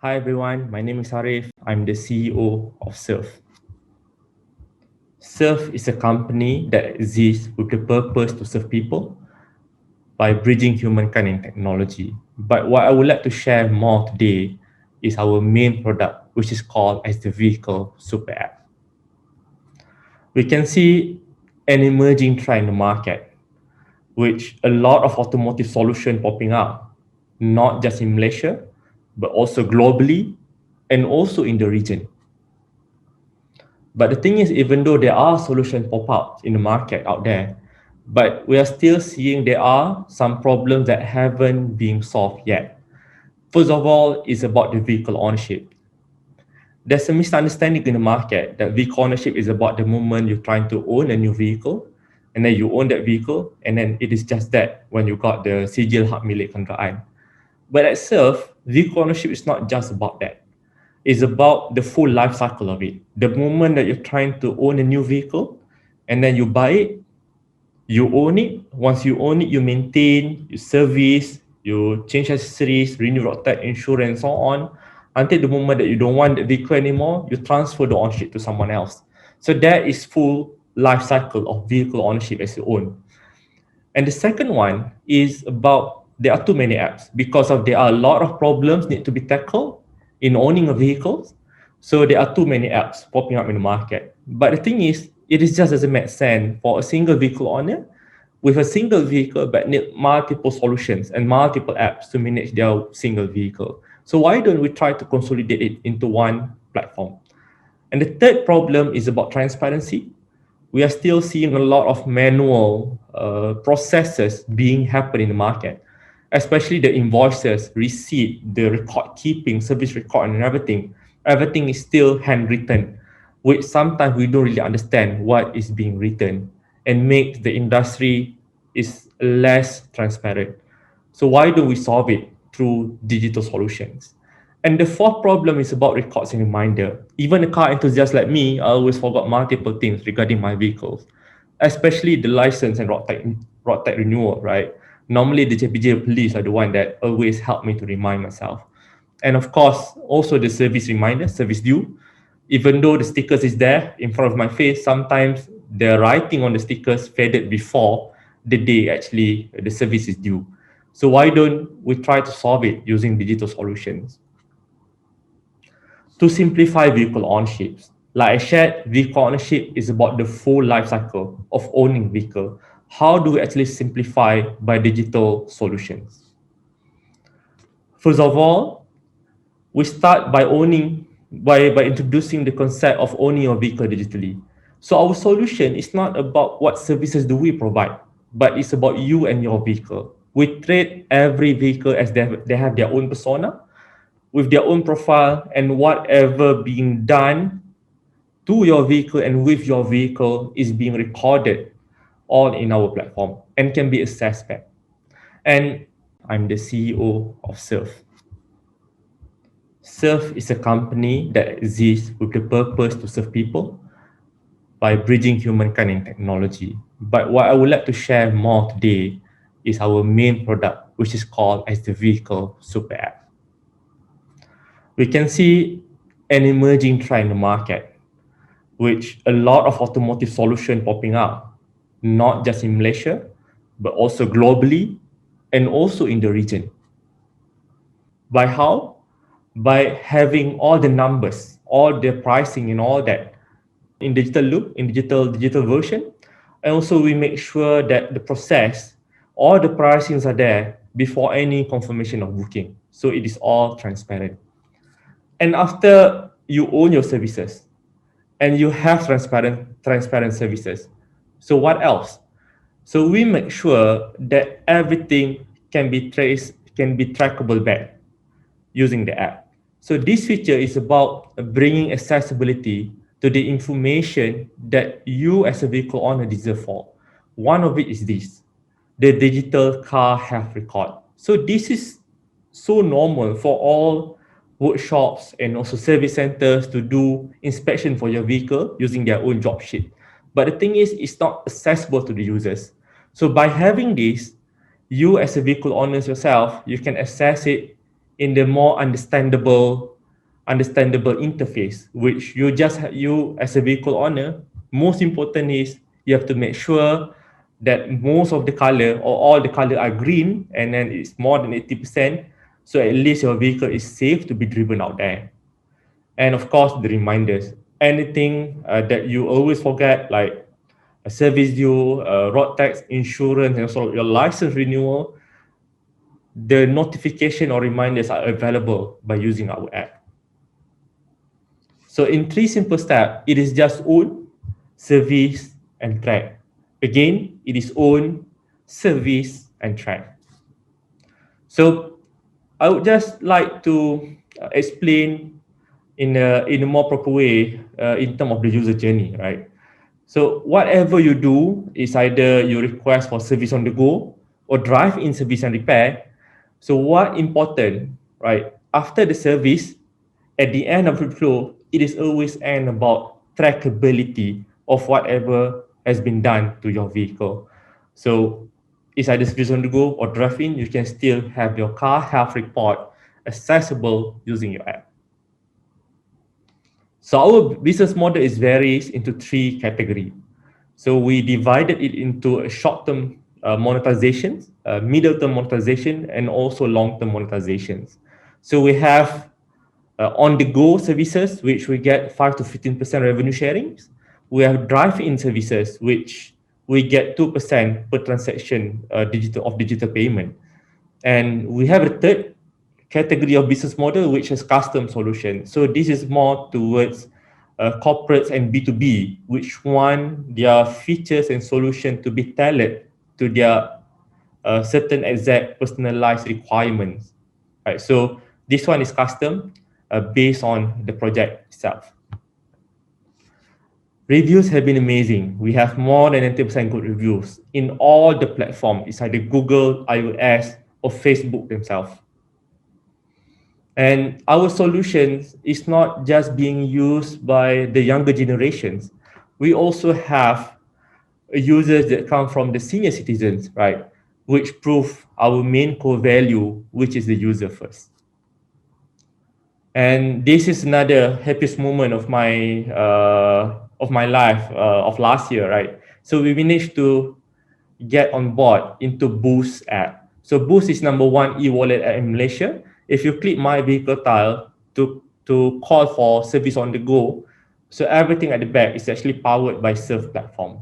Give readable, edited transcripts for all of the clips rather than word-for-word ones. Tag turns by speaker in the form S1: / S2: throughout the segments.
S1: Hi everyone, my name is Arif. I'm the CEO of SERV. SERV is a company that exists with the purpose to serve people by bridging humankind and technology. But what I would like to share more today is our main product, which is called as the Vehicle Super App. We can see an emerging trend in the market, which a lot of automotive solutions popping up, not just in Malaysia, but also globally and also in the region. But the thing is, even though there are solutions pop up in the market out there, but we are still seeing there are some problems that haven't been solved yet. First of all, is about the vehicle ownership. There's a misunderstanding in the market that vehicle ownership is about the moment you're trying to own a new vehicle, and then you own that vehicle, and then it is just that when you got the sijil hak milik kenderaan. But at SERV, vehicle ownership is not just about that. It's about the full life cycle of it. The moment that you're trying to own a new vehicle, and then you buy it, you own it. Once you own it, you maintain, you service, you change accessories, renew road tax, insurance, so on. Until the moment that you don't want the vehicle anymore, you transfer the ownership to someone else. So that is full life cycle of vehicle ownership as you own. And the second one is about there are too many apps because of there are a lot of problems need to be tackled in owning a vehicle. So there are too many apps popping up in the market. But the thing is, it is just doesn't make sense for a single vehicle owner with a single vehicle but need multiple solutions and multiple apps to manage their single vehicle. So why don't we try to consolidate it into one platform? And the third problem is about transparency. We are still seeing a lot of manual processes being happen in the market, especially the invoices, receipt, the record keeping, service record, and everything. Everything is still handwritten, which sometimes we don't really understand what is being written and makes the industry is less transparent. So why don't we solve it through digital solutions? And the fourth problem is about records and reminder. Even a car enthusiast like me, I always forgot multiple things regarding my vehicles, especially the license and road tax renewal, right? Normally the JPJ police are the one that always help me to remind myself. And of course, also the service reminder, service due. Even though the stickers is there in front of my face, sometimes the writing on the stickers faded before the day actually the service is due. So why don't we try to solve it using digital solutions? To simplify vehicle ownership. Like I shared, vehicle ownership is about the full life cycle of owning vehicle. How do we actually simplify by digital solutions? First of all, we start by by introducing the concept of owning your vehicle digitally. So our solution is not about what services do we provide, but it's about you and your vehicle. We treat every vehicle as they have their own persona, with their own profile, and whatever being done to your vehicle and with your vehicle is being recorded all in our platform and can be accessed back. And I'm the CEO of SERV. SERV is a company that exists with the purpose to serve people by bridging humankind and technology. But what I would like to share more today is our main product, which is called as the Vehicle Super App. We can see an emerging trend in the market, which a lot of automotive solutions popping up, not just in Malaysia, but also globally and also in the region. By how? By having all the numbers, all the pricing and all that in digital loop, in digital version. And also we make sure that the process, all the pricings are there before any confirmation of booking. So it is all transparent. And after you own your services, and you have transparent services. So what else? So we make sure that everything can be traced, can be trackable back using the app. So this feature is about bringing accessibility to the information that you as a vehicle owner deserve for. One of it is this, the digital car health record. So this is so normal for all workshops and also service centers to do inspection for your vehicle using their own job sheet. But the thing is, it's not accessible to the users. So by having this, you as a vehicle owner yourself, you can access it in the more understandable interface, which you as a vehicle owner, most important is you have to make sure that most of the color or all the color are green, and then it's more than 80%. So at least your vehicle is safe to be driven out there. And of course, the reminders, anything that you always forget, like a service due, road tax, insurance, and also your license renewal, the notification or reminders are available by using our app. So in 3 simple steps, it is just own, service, and track. Again, it is own, service, and track. So I would just like to explain in a more proper way in terms of the user journey, right? So whatever you do is either you request for service on the go or drive in service and repair. So what important, right? After the service, at the end of the flow, it is always end about trackability of whatever has been done to your vehicle. So it's either service on the go or drive in, you can still have your car health report accessible using your app. So our business model is varies into 3 categories. So we divided it into a short-term monetization, middle-term monetization, and also long-term monetizations. So we have on-the-go services, which we get 5 to 15% revenue sharing. We have drive-in services, which we get 2% per transaction digital payment. And we have a third category of business model, which is custom solution. So this is more towards corporates and B2B, which want their features and solution to be tailored to their certain exact personalized requirements. Right. So this one is custom based on the project itself. Reviews have been amazing. We have more than 90% good reviews in all the platforms. It's either Google, iOS, or Facebook themselves. And our solutions is not just being used by the younger generations. We also have users that come from the senior citizens, right? Which prove our main core value, which is the user first. And this is another happiest moment of my life of last year, right? So we managed to get on board into Boost app. So Boost is number 1 e-wallet app in Malaysia. If you click my vehicle tile to call for service on the go, so everything at the back is actually powered by SERV platform.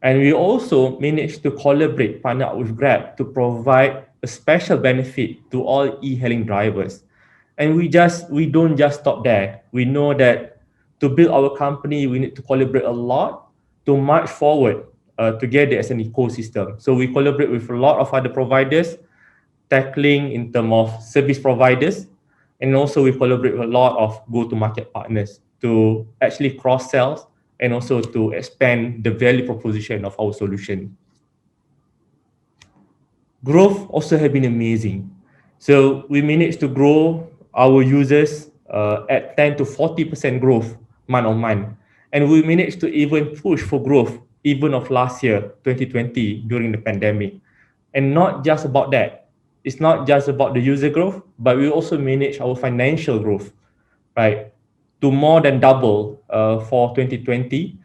S1: And we also managed to partner up with Grab to provide a special benefit to all e-hailing drivers. And we don't just stop there. We know that to build our company, we need to collaborate a lot to march forward together as an ecosystem. So we collaborate with a lot of other providers, tackling in terms of service providers, and also we collaborate with a lot of go-to-market partners to actually cross-sell and also to expand the value proposition of our solution. Growth also has been amazing. So we managed to grow our users at 10 to 40% growth month on month. And we managed to even push for growth even of last year, 2020, during the pandemic. And not just about that. It's not just about the user growth, but we also manage our financial growth, right? To more than double for 2020.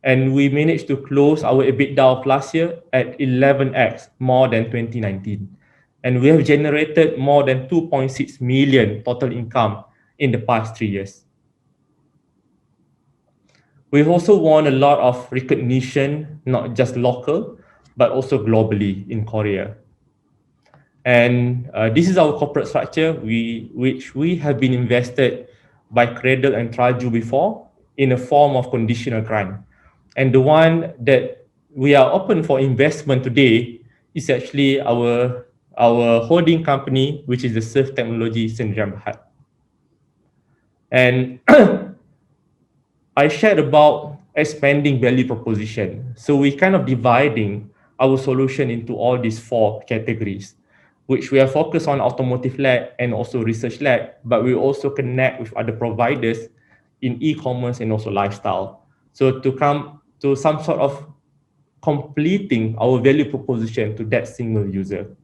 S1: And we managed to close our EBITDA of last year at 11x more than 2019. And we have generated more than 2.6 million total income in the past 3 years. We've also won a lot of recognition, not just local, but also globally in Korea. And this is our corporate structure, which we have been invested by Cradle and Traju before in a form of conditional grant. And the one that we are open for investment today is actually our holding company, which is the SERV Technology Sdn Bhd. And I shared about expanding value proposition. So we kind of dividing our solution into all these 4 categories, which we are focused on automotive lab and also research lab, but we also connect with other providers in e-commerce and also lifestyle. So to come to some sort of completing our value proposition to that single user.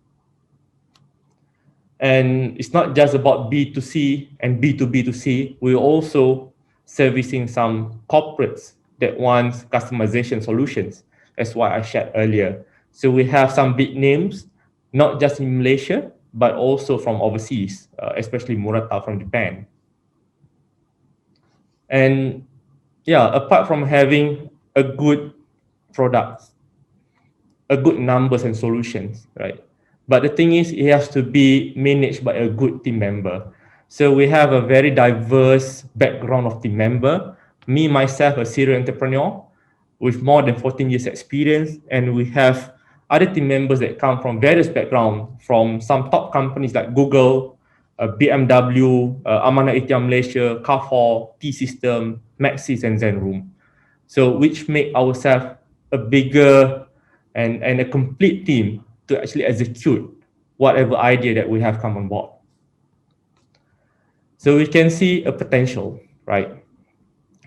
S1: And it's not just about B2C and B2B2C. We're also servicing some corporates that wants customization solutions. That's why I shared earlier. So we have some big names, not just in Malaysia, but also from overseas, especially Murata from Japan. And yeah, apart from having a good product, a good numbers and solutions, right? But the thing is, it has to be managed by a good team member. So we have a very diverse background of team member. Me, myself, a serial entrepreneur with more than 14 years experience. And we have other team members that come from various backgrounds, from some top companies like Google, BMW, Amanah ATM Malaysia, Carrefour, T-System, Maxis, and Zenroom. So which make ourselves a bigger and a complete team to actually execute whatever idea that we have come on board. So we can see a potential, right?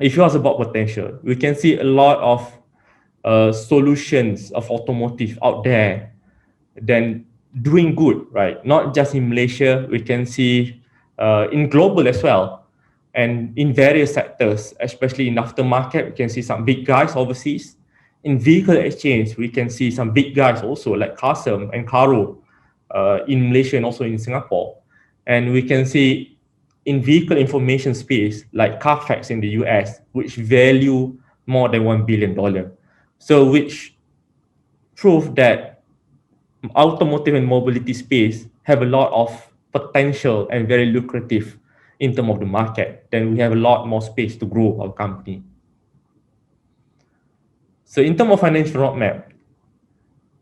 S1: If you ask about potential, we can see a lot of solutions of automotive out there then doing good, right? Not just in Malaysia, we can see in global as well. And in various sectors, especially in aftermarket, we can see some big guys overseas. In vehicle exchange, we can see some big guys also like Qasem and Karo in Malaysia and also in Singapore. And we can see in vehicle information space like Carfax in the US, which value more than $1 billion. So which prove that automotive and mobility space have a lot of potential and very lucrative in terms of the market, then we have a lot more space to grow our company. So in terms of financial roadmap,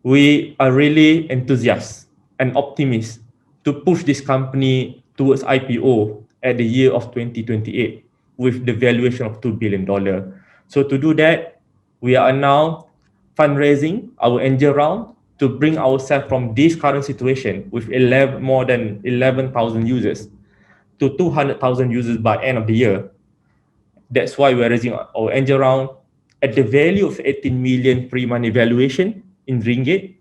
S1: we are really enthusiastic and optimistic to push this company towards IPO at the year of 2028 with the valuation of $2 billion. So to do that, we are now fundraising our angel round to bring ourselves from this current situation with more than 11,000 users to 200,000 users by end of the year. That's why we're raising our angel round at the value of 18 million pre-money valuation in ringgit.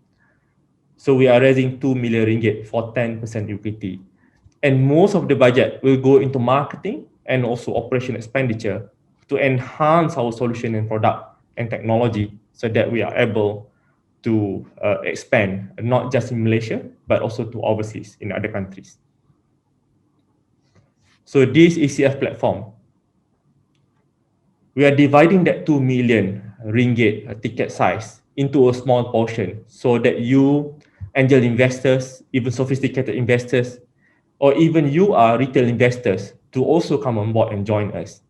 S1: So we are raising 2 million ringgit for 10% equity. And most of the budget will go into marketing and also operation expenditure to enhance our solution and product and technology so that we are able to expand not just in Malaysia, but also to overseas in other countries. So this ECF platform, we are dividing that 2 million ringgit ticket size into a small portion so that you, angel investors, even sophisticated investors, or even you are retail investors to also come on board and join us.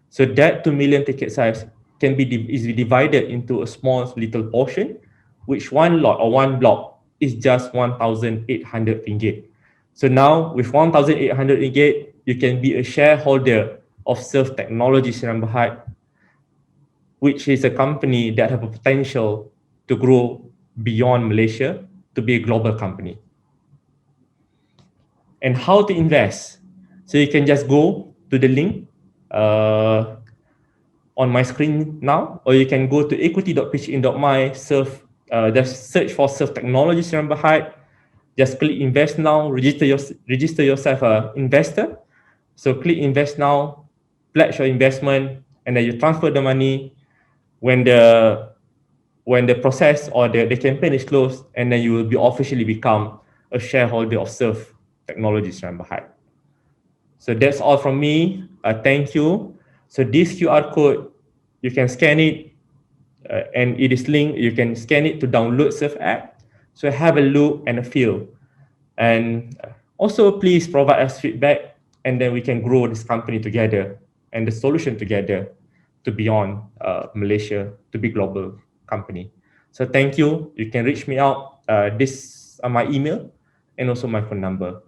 S1: So that 2 million ticket size can be divided into a small little portion, which one lot or one block is just 1,800 ringgit. So now with 1,800 ringgit, you can be a shareholder of SERV Technology Sdn Bhd, which is a company that have a potential to grow beyond Malaysia to be a global company. And how to invest. So you can just go to the link on my screen now, or you can go to equity.pitchin.my, just search for SERV Technology Sdn Bhd, just click invest now, register yourself an investor. So click invest now, pledge your investment, and then you transfer the money when the process or the campaign is closed, and then you will be officially become a shareholder of SERV Technology Sdn Bhd. So that's all from me. Thank you. So this QR code, you can scan it, and it is linked. You can scan it to download SERV app. So have a look and a feel. And also please provide us feedback, and then we can grow this company together and the solution together to beyond Malaysia to be global company. So thank you. You can reach me out. This are my email and also my phone number.